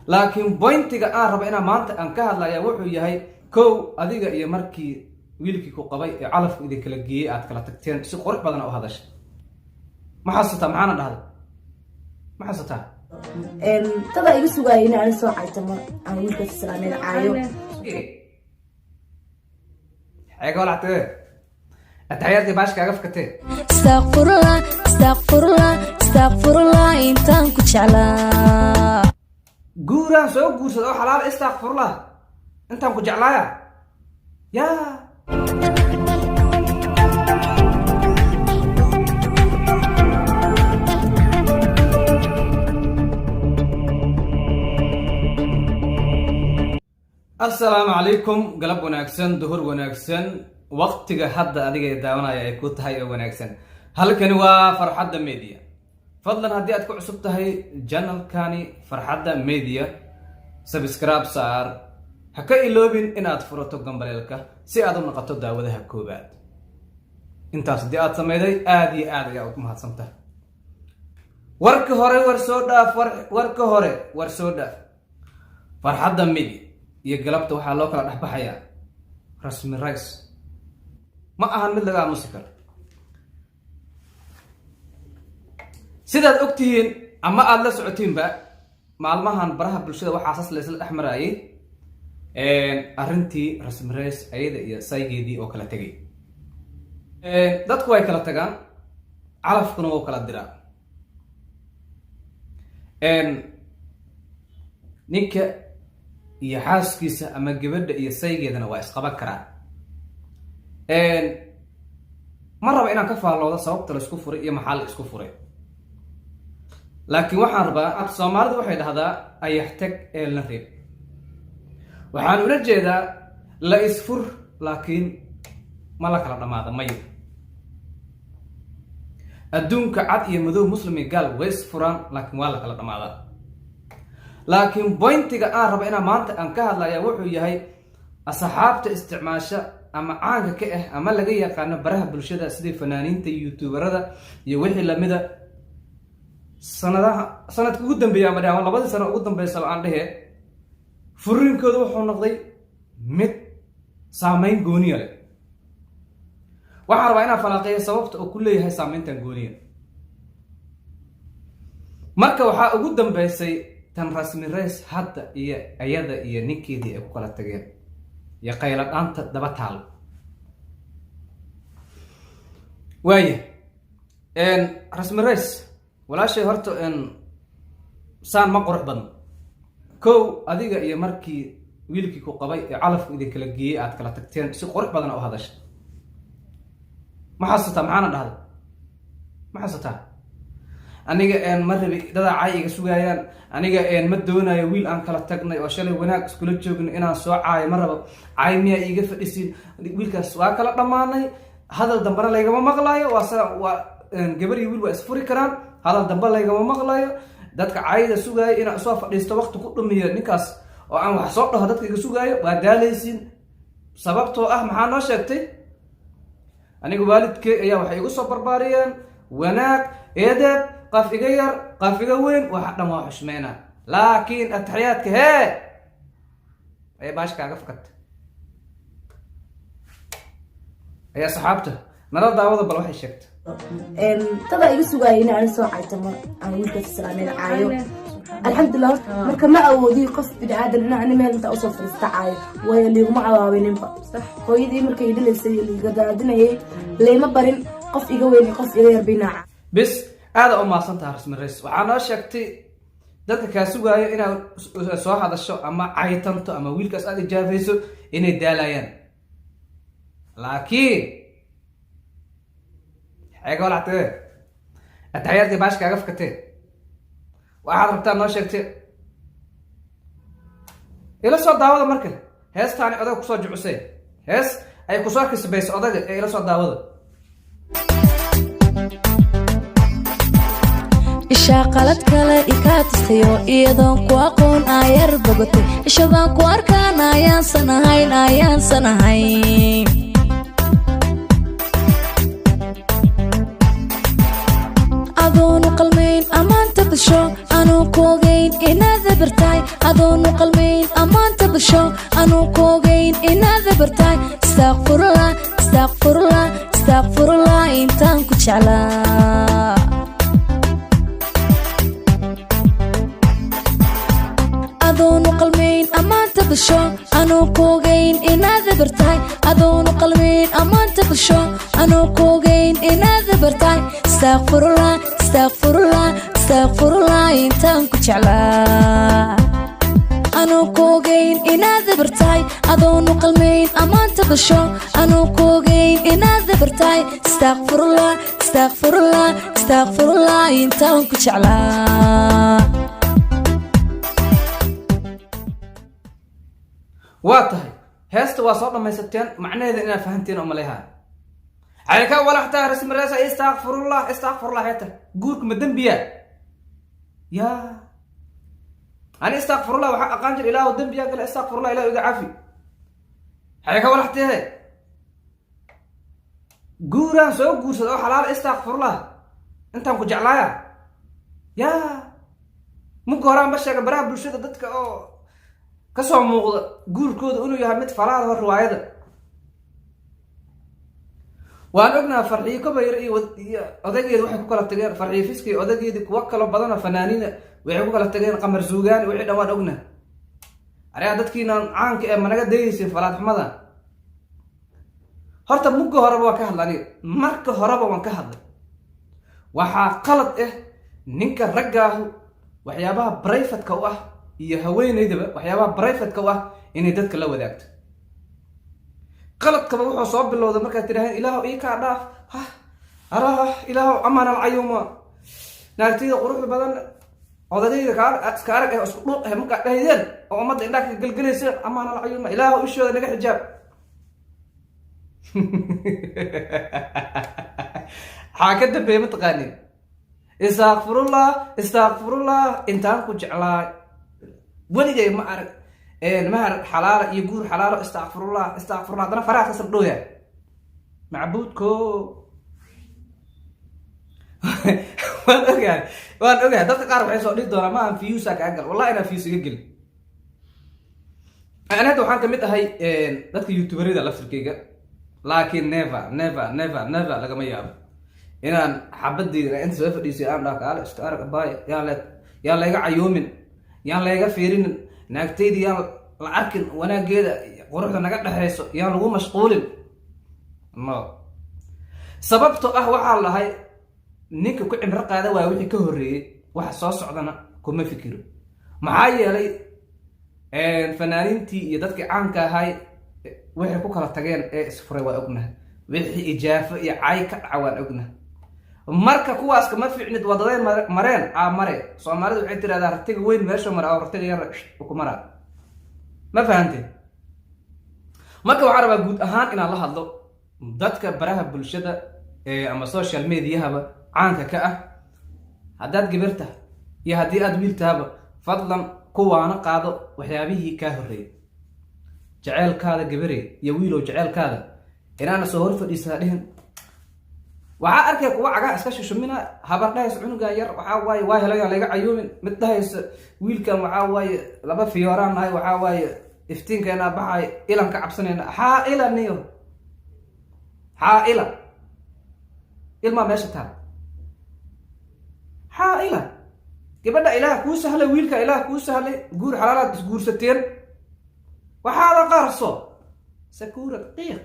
laakiin pointiga aan raba inaan maanta aan ka hadlaya wuxuu yahay kow adiga iyo markii wiilkii ku qabay ee calafku idin kala geeyey aad kala tagteen si qurux badan u hadashay ma xasuutaa maxaana dhahday ma xasuutaa tada iga sugayay in aan soo caytamo aan wiilka islaameen caayo xeego lacagtee ataxiyadii baashka aga fakatee استغفر الله intaan ku jeclaa guuraan soo guursada oo xalaal istaqfurullah intaan ku jeclaaya yaa assalaamu calaykum galab wanaagsan duhur wanaagsan waqtiga hadda adiga daawanaya ay ku tahay oo wanaagsan halkani waa farxadda media fadlan haddii aad ku cusub tahay channelkani farxadda media subscribe saar ha ka iloobin inaad furato gambaleelka si aad u noqoto daawadaha koobaad intaas haddii aad sameyday aad iyo aad ayaa ugu mahadsantahay warka hore war soo dhaaf farxadda media iyo galabta waxaa loo kala dhexbaxayaa rasmi rice ma ahan mid laga aamusi karo sidaad ogtihiin ama aada la socotiinba maalmahan baraha bulshada waxaa asas laysla dhex marayay arrintii rasmi rice ayada iyo saygeedii oo kala tegay dadku way kala tagaan calafkuna wuu kala diraa ninka iyo xaaskiisa ama gabadha iyo saygeedana waa isqaban karaan ma raba inaan ka faalloodo sababta la isku furay iyo maxaa la isku furay laakiin waxaan rabaa soomaalidu waxay dhahdaa ayax tag ee la reeb waxaan ula jeedaa la isfur laakiin ma la kala dhamaada mayo adduunka cad iyo madow muslim iyo gaal way isfuraan laakiin waa la kala dhamaadaa laakiin pointiga aan raba inaan maanta aan ka hadlaya wuxuu yahay asxaabta isticmaasha ama caanka ka ah ama laga yaqaano baraha bulshada sidii fanaaniinta youtuberada iyo wixii lamida sanadka ugu dambeeya ama labadii sano ugu dambeysaba aan dhehe furinkooda wuxuu noqday mid saameyn gooniya leh waxaan rabaa inaan falaaqeeyo sababta uu ku leeyahay saameyntan gooniya marka waxaa ugu dambeysay tan rasmi rice hadda iyo ayada iyo ninkeedii ay ku kala tageen iyo qayla dhaanta daba taal waaya rasmi rice walaashay horta saan ma qurux badan kow adiga iyo markii wiilkii ku qabay ee calafku idin kala geeyey aad kala tagteen si qurux badan u hadashay ma xasuutaa maxaana dhahday ma xasuutaa aniga ma rabi dadaa caay iga sugayaan aniga ma doonayo wiil aan kala tagnay oo shalay wanaag iskula joogno inaan soo caayo ma rabo caay miyaa iiga fadhisin wiilkaas waa kala dhammaanay hadal dambena laygama maqlaayo waa gabar iyo wiil waa isfuri karaan hadal dambe laygama maqlaayo dadka caayida sugaayo inaan soo fadhiisto waqti ku dhumiyo ninkaas oo aan wax soo dhaho dadka iga sugaayo waa daalaysiin sababtoo ah maxaa noo sheegtay aniga waalidkey ayaa waxay igu soo barbaariyeen wanaag eedeeb qaf iga yar qaf iga weyn waxa dhan waa xushmeynaa laakiin ataxiyaadka hee ayay baash kaaga fakatay ayaa saxaabta nala daawada bal waxay sheegtay tada iga sugayay in aan soo caytamo aan wiilka islaameen caayo alxamdulillah marka ma awoodi qof bidaadan in aan meel inta usoo fariista caayo way liiguma awaaweninba hooyadii markay dhilaysay liiga daadinayay leema barin qof iga weyn qof iga yar binaaca bis aada u maasantaha rasmi rice waxaa noo sheegtay dadka kaa sugaayo inaad soo hadasho ama caytanto ama wiilkaas aada ijaafayso inay daalayaan laakiin xeego lacagtee ataxiyadii baashka aga fakatee waxaad rabtaa noo sheegtay ila soo daawada marka heestaani odaga kusoo jucusee hees ay kusoo kisbayso odaga ee ila soo daawada ishaa qalad kale ikaa tustayo iyadoon ku aqoon aayar bogatay ishadaan ku arkaan ayaansan ahayn adoonu qalmayn ammaanta dasho anuu koogayn inaad bartaay adoonu qalmayn ammaanta bulsho anuu koogayn inaad bartaay astaaqfurullah astaaqfurullah astaaqfurullah intaan ku jeclaa adoonu qalmayn ammaanta bulsho anuu koogayn inaad bartaay adoonu qalmayn ammaanta bulsho anuu koogayn inaad bartaay astaaqfurullah astaaqfurullah astaaqfurullah intaan ku jeclaa anuu koogayn inaad bartaay adoonu qalmayn ammaanta bulsho anuu koogayn inaad bartaay astaaqfurullah astaaqfurullah astaaqfurullah intaan ku jeclaa waa tahay heesta waa soo dhammaysateen macnaheeda inaad fahanteen oo maleehaa عليك ولا حتى رسم الرئيس استغفر الله حتى قولك ما دنبيا يا أنا استغفر الله وحق قانجر إله ودنبيا قال استغفر الله إله يقع عافي عليك ولا حتى قورا سو قور حلال استغفر الله أنت مكو جعلايا يا مكو هرام بشاك براه بلشدة دتك أو كسو موغض قول كود أنو يهمت فلاد والرواية ده waan ognahay farxiyo kabayr iyo odageeda waxay ku kala tageen farxiyo fiski odageeda kuwa kala badan fanaaniina waxay ku kala tageen qamar suugaan wixii dhawaan ognahay ariga dadkiina caanka ee managa deeysay falaad xumada horta mugga horeba waa ka hadlay marka horeba waan ka hadlay waxa qalad ah ninka ragaahu waxyaabaha private-ka u ah iyo haweeneydaba waxyaabaha private-ka u ah inay dadka la wadaagto قلت كما وحو صوب بالله ذا مركز تراهن إلهو إيكا عداف ها أراه إلهو أمان العيوما ناكتيد قروح البدن عددي كارك أسقلوق هم كاهدين أو أمد إنك قلقليس أمان العيوما إلهو إشو ذا نجح حجاب حاكد بيمت غاني استغفر الله انتان كو جعلا ولي جاي ما أعرف المهر حلال يقول حلال استغفر الله أنا فرح تصدقوها معبودكو وان اوغا dadka qaar waxay soo dhigi doonaa ma aan fiyuusa ka agal wallahi ina fiyuusa gal ana hada waxaan kamid ahay dadka youtuberada laftirkeyga laakiin never lagama yaabo inaan xabadeyda inta soo fadhiisay aan dhaaf kaale istaarka baay yaa la iga cayoomin yaa la iga fiirinin naagtaydi yaan la arkin wanaageeda quruxda naga dhaxayso yaan lagu mashquulin no sababto ah waxaa lahay ninka ku cimro qaada waa wixii ka horeeyay waxa soo socdana kuma fikiro maxaa yeelay fanaaniintii iyo dadkii caanka ahay waxay ku kala tageen ee isfuray waa ognahay wixii ijaafo iyo caay ka dhaca waan ognahay marka kuwaas kama fiicnid wadadeen mareen mare Soomaalidu waxay tiraahdaa ratiga weyn meesha mara oo ratiga yar ku mara ma fahanteen marka waxaan rabaa guud ahaan inaan la hadlo dadka baraha bulshada ama social media-haba caanka ka ah haddaad gabarta iyo haddii aad wiil tahaba fadlan kuwaana qaado waxyaabihii kaa horreeyay jaceelkaada gabarey iyo wiilow jaceelkaada inaana soo hor fadhiisaa dhihin waxaa arkay kuwa cagaa iska shushumina habar dhahays cunugan yar waxaa waaye waa helayaan laga cayuumin mid dhahaysa wiilkan waxaa waaye laba fiyooraan nahay waxaa waaye iftiinkeena baxay ilan ka cabsanayna xaaila niyo xaaila ilmaa meesha taal xaaila gabadha ilaah kuu sahlay wiilka ilaah kuu sahlay guur xalaalaad isguursateen waxaada qarso sakuura qiiq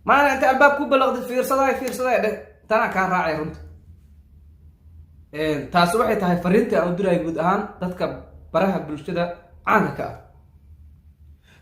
maana inta albaab ku balaqday fiirsaday dheh tana ka raacay runta taas waxay tahay fariinta aan u diray guud ahaan dadka baraha bulshada caanka ka ah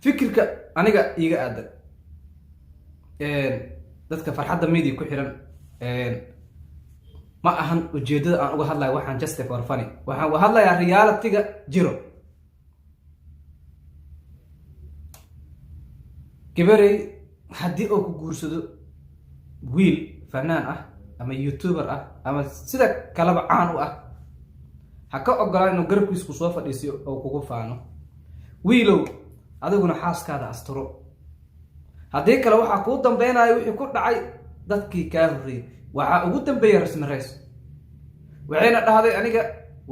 fikirka aniga iiga aadan dadka farxadda media ku xiran ma ahan ujeedada aan uga hadlayo waxaan just for funny waxaan uga hadlayaa reality-ga jiro gabarey haddii uu ku guursado wiil fanaan ah ama youtuber ah ama sida kalaba caan u ah ha ka ogolaan inuu garabkiisku soo fadhiisiyo oo kugu faano wiilow adiguna xaaskaada asturo haddii kale waxaa kuu dambeynaya wixii ku dhacay dadkii kaa horreeyay waxaa ugu dambeeya rasmi rays waxayna dhahday aniga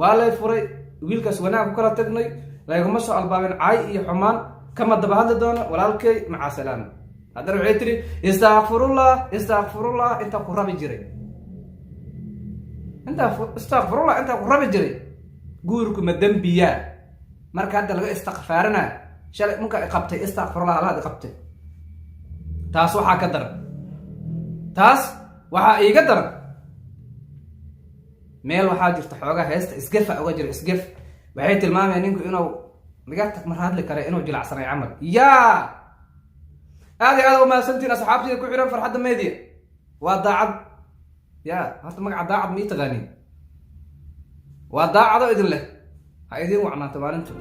waa lay furay wiilkaas wanaag ku kala tagnay layguma soo albaabin caay iyo xumaan kama daba hadli doono walaalkay maca salaama haddana waxay tiri istakfirullah istakfirullah intaa ku rabi jiray istakfirullah intaa ku rabi jiray guurku ma dembiyaa marka hadda laga istikfaarina shalay marka ay qabtay istakfirullah alaad qabtay taas waxaa ka daran taas waxaa iiga daran meel waxaa jirta xoogaa heesta isgefa uga jira isgef waxay tilmaamayaan ninku inuu laga tag mar hadli kara inuu jilacsanay camal yaa aad iyo aad u mahadsantiin asxaabtida ku xiran farxadda media waa daacad ya horta magaca daacad mii taqaaniin waa daacado idin leh ha idin wacnaanta maalintu